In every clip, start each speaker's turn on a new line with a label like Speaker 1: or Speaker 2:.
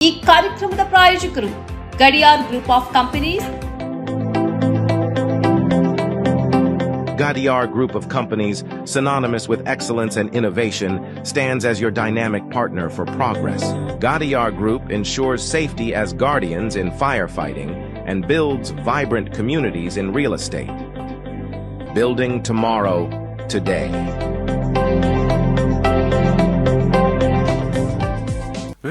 Speaker 1: ಈ ಕಾರ್ಯಕ್ರಮದ ಪ್ರಾಯೋಜಕರು Gadiyar group of companies.
Speaker 2: Gadiar Group of Companies, synonymous with excellence and innovation, stands as your dynamic partner for progress. Gadiar Group ensures safety as guardians in firefighting and builds vibrant communities in real estate. Building tomorrow, today.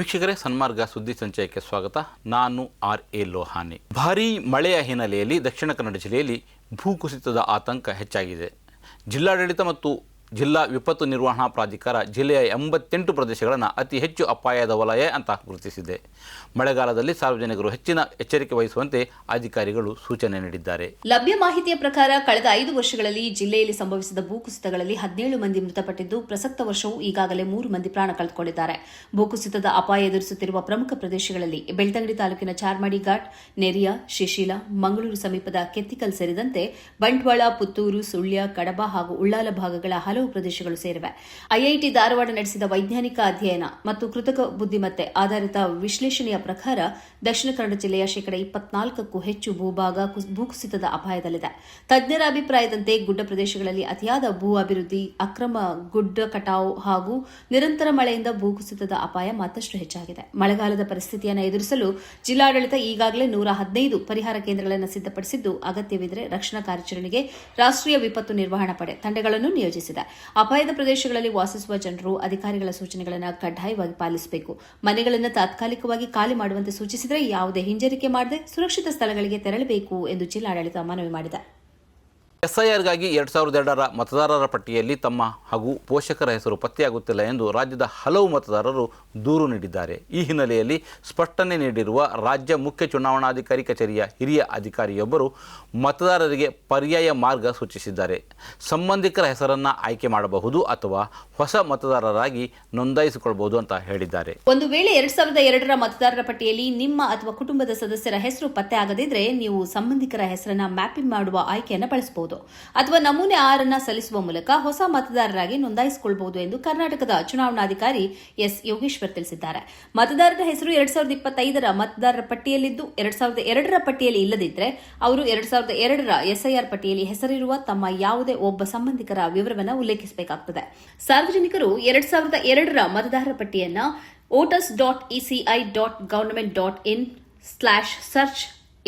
Speaker 3: ವೀಕ್ಷಕರೇ, ಸನ್ಮಾರ್ಗ ಸುದ್ದಿ ಸಂಚಯಕ್ಕೆ ಸ್ವಾಗತ. ನಾನು RA Lohani. ಭಾರೀ ಮಳೆಯ ಹಿನ್ನೆಲೆಯಲ್ಲಿ ದಕ್ಷಿಣ ಕನ್ನಡ ಜಿಲ್ಲೆಯಲ್ಲಿ ಭೂಕುಸಿತದ ಆತಂಕ ಹೆಚ್ಚಾಗಿದೆ. ಜಿಲ್ಲಾಡಳಿತ ಮತ್ತು ಜಿಲ್ಲಾ ವಿಪತ್ತು ನಿರ್ವಹಣಾ ಪ್ರಾಧಿಕಾರ ಜಿಲ್ಲೆಯ 88 ಪ್ರದೇಶಗಳನ್ನು ಅತಿ ಹೆಚ್ಚು ಅಪಾಯದ ವಲಯ ಅಂತ ಗುರುತಿಸಿದೆ. ಮಳೆಗಾಲದಲ್ಲಿ ಸಾರ್ವಜನಿಕರು ಹೆಚ್ಚಿನ ಎಚ್ಚರಿಕೆ ವಹಿಸುವಂತೆ ಅಧಿಕಾರಿಗಳು ಸೂಚನೆ ನೀಡಿದ್ದಾರೆ.
Speaker 1: ಲಭ್ಯ ಮಾಹಿತಿಯ ಪ್ರಕಾರ ಕಳೆದ 5 ವರ್ಷಗಳಲ್ಲಿ ಜಿಲ್ಲೆಯಲ್ಲಿ ಸಂಭವಿಸಿದ ಭೂಕುಸಿತಗಳಲ್ಲಿ 17 ಮಂದಿ ಮೃತಪಟ್ಟಿದ್ದು, ಪ್ರಸಕ್ತ ವರ್ಷವೂ ಈಗಾಗಲೇ 3 ಮಂದಿ ಪ್ರಾಣ ಕಳೆದುಕೊಂಡಿದ್ದಾರೆ. ಭೂಕುಸಿತದ ಅಪಾಯ ಎದುರಿಸುತ್ತಿರುವ ಪ್ರಮುಖ ಪ್ರದೇಶಗಳಲ್ಲಿ ಬೆಳ್ತಂಗಡಿ ತಾಲೂಕಿನ ಚಾರ್ಮಾಡಿ ಘಾಟ್, ನೆರಿಯ, ಶಿಶಿಲ, ಮಂಗಳೂರು ಸಮೀಪದ ಕೆತ್ತಿಕಲ್ ಸೇರಿದಂತೆ ಬಂಟ್ವಾಳ, ಪುತ್ತೂರು, ಸುಳ್ಯ, ಕಡಬ ಹಾಗೂ ಉಳ್ಳಾಲ ಭಾಗಗಳ ಹಲವು ಪ್ರದೇಶಗಳು ಸೇರಿವೆ. ಐಐಟಿ ಧಾರವಾಡ ನಡೆಸಿದ ವೈಜ್ಞಾನಿಕ ಅಧ್ಯಯನ ಮತ್ತು ಕೃತಕ ಬುದ್ದಿಮತ್ತೆ ಆಧಾರಿತ ವಿಶ್ಲೇಷಣೆಯ ಪ್ರಕಾರ ದಕ್ಷಿಣ ಕನ್ನಡ ಜಿಲ್ಲೆಯ 24%ಕ್ಕೂ ಹೆಚ್ಚು ಭೂಭಾಗ ಭೂಕುಸಿತದ ಅಪಾಯದಲ್ಲಿದೆ. ತಜ್ಞರ ಅಭಿಪ್ರಾಯದಂತೆ ಗುಡ್ಡ ಪ್ರದೇಶಗಳಲ್ಲಿ ಅತಿಯಾದ ಭೂ ಅಭಿವೃದ್ಧಿ, ಅಕ್ರಮ ಗುಡ್ಡ ಕಟಾವು ಹಾಗೂ ನಿರಂತರ ಮಳೆಯಿಂದ ಭೂಕುಸಿತದ ಅಪಾಯ ಮತ್ತಷ್ಟು ಹೆಚ್ಚಾಗಿದೆ. ಮಳೆಗಾಲದ ಪರಿಸ್ಥಿತಿಯನ್ನು ಎದುರಿಸಲು ಜಿಲ್ಲಾಡಳಿತ ಈಗಾಗಲೇ 115 ಪರಿಹಾರ ಕೇಂದ್ರಗಳನ್ನು ಸಿದ್ಧಪಡಿಸಿದ್ದು, ಅಗತ್ಯವಿದ್ದರೆ ರಕ್ಷಣಾ ಕಾರ್ಯಾಚರಣೆಗೆ ರಾಷ್ಟ್ರೀಯ ವಿಪತ್ತು ನಿರ್ವಹಣಾ ಪಡೆ ತಂಡಗಳನ್ನು ನಿಯೋಜಿಸಿದೆ. ಅಪಾಯದ ಪ್ರದೇಶಗಳಲ್ಲಿ ವಾಸಿಸುವ ಜನರು ಅಧಿಕಾರಿಗಳ ಸೂಚನೆಗಳನ್ನು ಕಡ್ಡಾಯವಾಗಿ ಪಾಲಿಸಬೇಕು. ಮನೆಗಳನ್ನು ತಾತ್ಕಾಲಿಕವಾಗಿ ಖಾಲಿ ಮಾಡುವಂತೆ ಸೂಚಿಸಿದರೆ ಯಾವುದೇ ಹಿಂಜರಿಕೆ ಮಾಡದೆ ಸುರಕ್ಷಿತ ಸ್ಥಳಗಳಿಗೆ ತೆರಳಬೇಕು ಎಂದು ಜಿಲ್ಲಾಡಳಿತ ಮನವಿ ಮಾಡಿದೆ.
Speaker 3: SIRಗಾಗಿ 2002ರ ಮತದಾರರ ಪಟ್ಟಿಯಲ್ಲಿ ತಮ್ಮ ಹಾಗೂ ಪೋಷಕರ ಹೆಸರು ಪತ್ತೆಯಾಗುತ್ತಿಲ್ಲ ಎಂದು ರಾಜ್ಯದ ಹಲವು ಮತದಾರರು ದೂರು ನೀಡಿದ್ದಾರೆ. ಈ ಹಿನ್ನೆಲೆಯಲ್ಲಿ ಸ್ಪಷ್ಟನೆ ನೀಡಿರುವ ರಾಜ್ಯ ಮುಖ್ಯ ಚುನಾವಣಾಧಿಕಾರಿ ಕಚೇರಿಯ ಹಿರಿಯ ಅಧಿಕಾರಿಯೊಬ್ಬರು ಮತದಾರರಿಗೆ ಪರ್ಯಾಯ ಮಾರ್ಗ ಸೂಚಿಸಿದ್ದಾರೆ. ಸಂಬಂಧಿಕರ ಹೆಸರನ್ನು ಆಯ್ಕೆ ಮಾಡಬಹುದು ಅಥವಾ ಹೊಸ ಮತದಾರರಾಗಿ ನೋಂದಾಯಿಸಿಕೊಳ್ಳಬಹುದು ಅಂತ ಹೇಳಿದ್ದಾರೆ.
Speaker 1: ಒಂದು ವೇಳೆ 2002ರ ಮತದಾರರ ಪಟ್ಟಿಯಲ್ಲಿ ನಿಮ್ಮ ಅಥವಾ ಕುಟುಂಬದ ಸದಸ್ಯರ ಹೆಸರು ಪತ್ತೆ ಆಗದಿದ್ದರೆ ನೀವು ಸಂಬಂಧಿಕರ ಹೆಸರನ್ನ ಮ್ಯಾಪಿಂಗ್ ಮಾಡುವ ಆಯ್ಕೆಯನ್ನು ಬಳಸಬಹುದು ಅಥವಾ ನಮೂನೆ 6 ಸಲ್ಲಿಸುವ ಮೂಲಕ ಹೊಸ ಮತದಾರರಾಗಿ ನೋಂದಾಯಿಸಿಕೊಳ್ಳಬಹುದು ಎಂದು ಕರ್ನಾಟಕದ ಚುನಾವಣಾಧಿಕಾರಿ ಎಸ್ ಯೋಗೇಶ್ವರ್ ತಿಳಿಸಿದ್ದಾರೆ. ಮತದಾರರ ಹೆಸರು 2025ರ ಮತದಾರರ ಪಟ್ಟಿಯಲ್ಲಿದ್ದು 2002ರ ಪಟ್ಟಿಯಲ್ಲಿ ಇಲ್ಲದಿದ್ದರೆ ಅವರು 2002ರ SIR ಪಟ್ಟಿಯಲ್ಲಿ ಹೆಸರಿರುವ ತಮ್ಮ ಯಾವುದೇ ಒಬ್ಬ ಸಂಬಂಧಿಕರ ವಿವರವನ್ನು ಉಲ್ಲೇಖಿಸಬೇಕಾಗುತ್ತದೆ. ಸಾರ್ವಜನಿಕರು 2002ರ ಮತದಾರರ ಪಟ್ಟಿಯನ್ನು votus.eci.government.in/search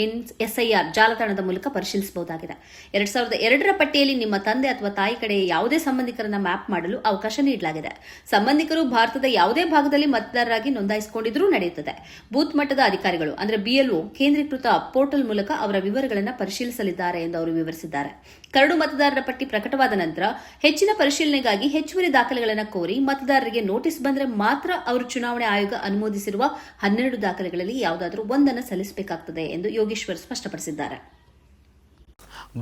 Speaker 1: ಇನ್ SIR ಜಾಲತಾಣದ ಮೂಲಕ ಪರಿಶೀಲಿಸಬಹುದಾಗಿದೆ. 2002ರ ಪಟ್ಟಿಯಲ್ಲಿ ನಿಮ್ಮ ತಂದೆ ಅಥವಾ ತಾಯಿ ಕಡೆ ಯಾವುದೇ ಸಂಬಂಧಿಕರನ್ನ ಮ್ಯಾಪ್ ಮಾಡಲು ಅವಕಾಶ ನೀಡಲಾಗಿದೆ. ಸಂಬಂಧಿಕರು ಭಾರತದ ಯಾವುದೇ ಭಾಗದಲ್ಲಿ ಮತದಾರರಾಗಿ ನೋಂದಾಯಿಸಿಕೊಂಡಿದ್ರೂ ನಡೆಯುತ್ತದೆ. ಬೂತ್ ಮಟ್ಟದ ಅಧಿಕಾರಿಗಳು ಅಂದರೆ BLO ಕೇಂದ್ರೀಕೃತ ಪೋರ್ಟಲ್ ಮೂಲಕ ಅವರ ವಿವರಗಳನ್ನು ಪರಿಶೀಲಿಸಲಿದ್ದಾರೆ ಎಂದು ಅವರು ವಿವರಿಸಿದ್ದಾರೆ. ಕರಡು ಮತದಾರರ ಪಟ್ಟಿ ಪ್ರಕಟವಾದ ನಂತರ ಹೆಚ್ಚಿನ ಪರಿಶೀಲನೆಗಾಗಿ ಹೆಚ್ಚುವರಿ ದಾಖಲೆಗಳನ್ನು ಕೋರಿ ಮತದಾರರಿಗೆ ನೋಟಿಸ್ ಬಂದರೆ ಮಾತ್ರ ಅವರು ಚುನಾವಣೆ ಆಯೋಗ ಅನುಮೋದಿಸಿರುವ 12 ದಾಖಲೆಗಳಲ್ಲಿ ಯಾವುದಾದರೂ ಒಂದನ್ನು ಸಲ್ಲಿಸಬೇಕಾಗುತ್ತದೆ ಎಂದು ಯೋಗೇಶ್ವರ್ ಸ್ಪಷ್ಟಪಡಿಸಿದ್ದಾರೆ.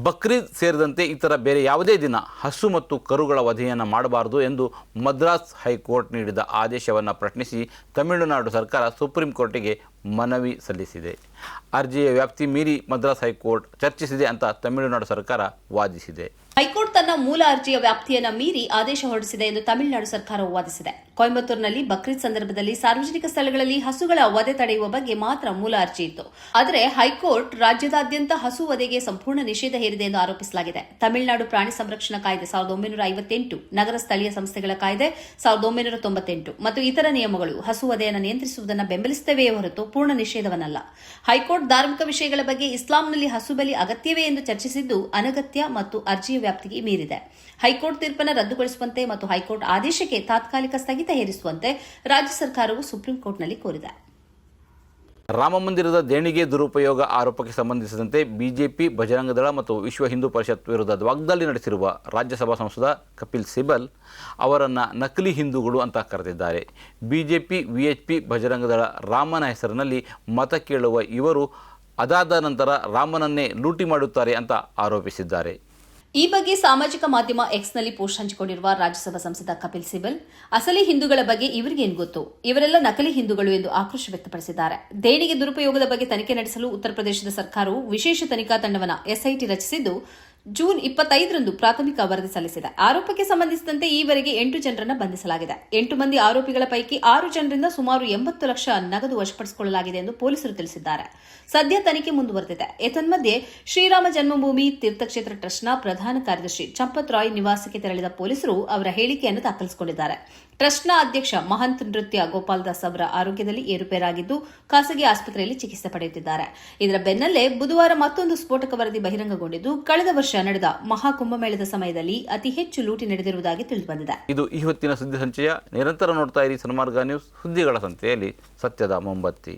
Speaker 3: ಬಕ್ರೀದ್ ಸೇರಿದಂತೆ ಇತರ ಬೇರೆ ಯಾವುದೇ ದಿನ ಹಸು ಮತ್ತು ಕರುಗಳ ವಧೆಯನ್ನು ಮಾಡಬಾರದು ಎಂದು ಮದ್ರಾಸ್ ಹೈಕೋರ್ಟ್ ನೀಡಿದ ಆದೇಶವನ್ನು ಪ್ರಶ್ನಿಸಿ ತಮಿಳುನಾಡು ಸರ್ಕಾರ ಸುಪ್ರೀಂ ಕೋರ್ಟಿಗೆ ಮನವಿ ಸಲ್ಲಿಸಿದೆ. ಅರ್ಜಿಯ ವ್ಯಾಪ್ತಿ ಮೀರಿ ಮದ್ರಾಸ್ ಹೈಕೋರ್ಟ್ ಚರ್ಚಿಸಿದೆ ಅಂತ ತಮಿಳುನಾಡು ಸರ್ಕಾರ ವಾದಿಸಿದೆ.
Speaker 1: ಹೈಕೋರ್ಟ್ ತನ್ನ ಮೂಲ ಅರ್ಜಿಯ ವ್ಯಾಪ್ತಿಯನ್ನು ಮೀರಿ ಆದೇಶ ಹೊರಡಿಸಿದೆ ಎಂದು ತಮಿಳುನಾಡು ಸರ್ಕಾರವು ವಾದಿಸಿದೆ. ಕೊಯಂಬತ್ತೂರಿನಲ್ಲಿ ಬಕ್ರೀದ್ ಸಂದರ್ಭದಲ್ಲಿ ಸಾರ್ವಜನಿಕ ಸ್ಥಳಗಳಲ್ಲಿ ಹಸುಗಳ ವಧೆ ತಡೆಯುವ ಬಗ್ಗೆ ಮಾತ್ರ ಮೂಲ ಅರ್ಜಿ ಇತ್ತು. ಆದರೆ ಹೈಕೋರ್ಟ್ ರಾಜ್ಯದಾದ್ಯಂತ ಹಸು ವಧೆಗೆ ಸಂಪೂರ್ಣ ನಿಷೇಧ ಹೇರಿದೆ ಎಂದು ಆರೋಪಿಸಲಾಗಿದೆ. ತಮಿಳುನಾಡು ಪ್ರಾಣಿ ಸಂರಕ್ಷಣಾ ಕಾಯ್ದೆ 1958, ನಗರ ಸ್ಥಳೀಯ ಸಂಸ್ಥೆಗಳ ಕಾಯ್ದೆ 1998 ಮತ್ತು ಇತರ ನಿಯಮಗಳು ಹಸು ವಧೆಯನ್ನು ನಿಯಂತ್ರಿಸುವುದನ್ನು ಬೆಂಬಲಿಸುತ್ತವೆಯೇ ಹೊರತು ಪೂರ್ಣ ನಿಷೇಧವನ್ನಲ್ಲ. ಹೈಕೋರ್ಟ್ ಧಾರ್ಮಿಕ ವಿಷಯಗಳ ಬಗ್ಗೆ ಇಸ್ಲಾಂನಲ್ಲಿ ಹಸು ಬಲಿ ಅಗತ್ಯವೇ ಎಂದು ಚರ್ಚಿಸಿದ್ದು ಅನಗತ್ಯ ಮತ್ತು ಅರ್ಜಿಯ ವ್ಯಾಪ್ತಿಗೆ ಮೀರಿದೆ. ಹೈಕೋರ್ಟ್ ತೀರ್ಪನ್ನು ರದ್ದುಗೊಳಿಸುವಂತೆ ಮತ್ತು ಹೈಕೋರ್ಟ್ ಆದೇಶಕ್ಕೆ ತಾತ್ಕಾಲಿಕ ಸ್ಥಗಿತ ಹೇರಿಸುವಂತೆ ರಾಜ್ಯ ಸರ್ಕಾರವು ಸುಪ್ರೀಂ ಕೋರ್ಟ್ನಲ್ಲಿ ಕೋರಿದೆ.
Speaker 3: ರಾಮಮಂದಿರದ ದೇಣಿಗೆ ದುರುಪಯೋಗ ಆರೋಪಕ್ಕೆ ಸಂಬಂಧಿಸಿದಂತೆ ಬಿಜೆಪಿ, ಬಜರಂಗದಳ ಮತ್ತು ವಿಶ್ವ ಹಿಂದೂ ಪರಿಷತ್ ವಿರುದ್ಧ ವಾಗ್ದಾಳಿ ನಡೆಸಿರುವ ರಾಜ್ಯಸಭಾ ಸಂಸದ ಕಪಿಲ್ ಸಿಬಲ್ ಅವರನ್ನು ನಕಲಿ ಹಿಂದೂಗಳು ಅಂತ ಕರೆದಿದ್ದಾರೆ. ಬಿಜೆಪಿ, ವಿಎಚ್ಪಿ, ಬಜರಂಗದಳ ರಾಮನ ಹೆಸರಿನಲ್ಲಿ ಮತ ಕೇಳುವ ಇವರು ಅದಾದ ನಂತರ ರಾಮನನ್ನೇ ಲೂಟಿ ಮಾಡುತ್ತಾರೆ ಅಂತ ಆರೋಪಿಸಿದ್ದಾರೆ.
Speaker 1: ಈ ಬಗ್ಗೆ ಸಾಮಾಜಿಕ ಮಾಧ್ಯಮ ಎಕ್ಸ್ನಲ್ಲಿ ಪೋಸ್ಟ್ ಹಂಚಿಕೊಂಡಿರುವ ರಾಜ್ಯಸಭಾ ಸಂಸದ ಕಪಿಲ್ ಸಿಬಲ್, ಅಸಲಿ ಹಿಂದೂಗಳ ಬಗ್ಗೆ ಇವರಿಗೇನು ಗೊತ್ತು, ಇವರೆಲ್ಲ ನಕಲಿ ಹಿಂದೂಗಳು ಎಂದು ಆಕ್ರೋಶ ವ್ಯಕ್ತಪಡಿಸಿದ್ದಾರೆ. ದೇಣಿಗೆ ದುರುಪಯೋಗದ ಬಗ್ಗೆ ತನಿಖೆ ನಡೆಸಲು ಉತ್ತರ ಪ್ರದೇಶದ ಸರ್ಕಾರವು ವಿಶೇಷ ತನಿಖಾ ತಂಡವನ್ನು SIT ರಚಿಸಿದ್ದು, ಜೂನ್ 25ರಂದು ಪ್ರಾಥಮಿಕ ವರದಿ ಸಲ್ಲಿಸಿದೆ. ಆರೋಪಕ್ಕೆ ಸಂಬಂಧಿಸಿದಂತೆ ಈವರೆಗೆ 8 ಜನರನ್ನು ಬಂಧಿಸಲಾಗಿದೆ. 8 ಮಂದಿ ಆರೋಪಿಗಳ ಪೈಕಿ 6 ಜನರಿಂದ ಸುಮಾರು 80 ಲಕ್ಷ ನಗದು ವಶಪಡಿಸಿಕೊಳ್ಳಲಾಗಿದೆ ಎಂದು ಪೊಲೀಸರು ತಿಳಿಸಿದ್ದಾರೆ. ಸದ್ಯ ತನಿಖೆ ಮುಂದುವರೆದಿದೆ. ಏತನ್ಮಧ್ಯೆ ಶ್ರೀರಾಮ ಜನ್ಮಭೂಮಿ ತೀರ್ಥಕ್ಷೇತ್ರ ಟ್ರಸ್ಟ್ನ ಪ್ರಧಾನ ಕಾರ್ಯದರ್ಶಿ ಚಂಪತ್ ರಾಯ್ ನಿವಾಸಕ್ಕೆ ತೆರಳಿದ ಪೊಲೀಸರು ಅವರ ಹೇಳಿಕೆಯನ್ನು ದಾಖಲಿಸಿಕೊಂಡಿದ್ದಾರೆ. ಟ್ರಸ್ಟ್ನ ಅಧ್ಯಕ್ಷ ಮಹಂತ್ ನೃತ್ಯ ಗೋಪಾಲ್ ದಾಸ್ ಅವರ ಆರೋಗ್ಯದಲ್ಲಿ ಏರುಪೇರಾಗಿದ್ದು ಖಾಸಗಿ ಆಸ್ಪತ್ರೆಯಲ್ಲಿ ಚಿಕಿತ್ಸೆ ಪಡೆಯುತ್ತಿದ್ದಾರೆ. ಇದರ ಬೆನ್ನಲ್ಲೇ ಬುಧವಾರ ಮತ್ತೊಂದು ಸ್ಫೋಟಕ ವರದಿ ಬಹಿರಂಗಗೊಂಡಿದ್ದು ಕಳೆದ ವರ್ಷ ನಡೆದ ಮಹಾಕುಂಭಮೇಳದ ಸಮಯದಲ್ಲಿ ಅತಿ ಹೆಚ್ಚು ಲೂಟಿ ನಡೆದಿರುವುದಾಗಿ ತಿಳಿದುಬಂದಿದೆ.
Speaker 3: ಇದು ಈ ಹೊತ್ತಿನ ಸುದ್ದಿ ಸಂಚಯ. ನಿರಂತರ ನೋಡ್ತಾ ಇರಿ ಸನ್ಮಾರ್ಗ ನ್ಯೂಸ್, ಸುದ್ದಿಗಳ ಸಂತೆಯಲ್ಲಿ ಸತ್ಯದ ಮೊಂಬತ್ತಿ.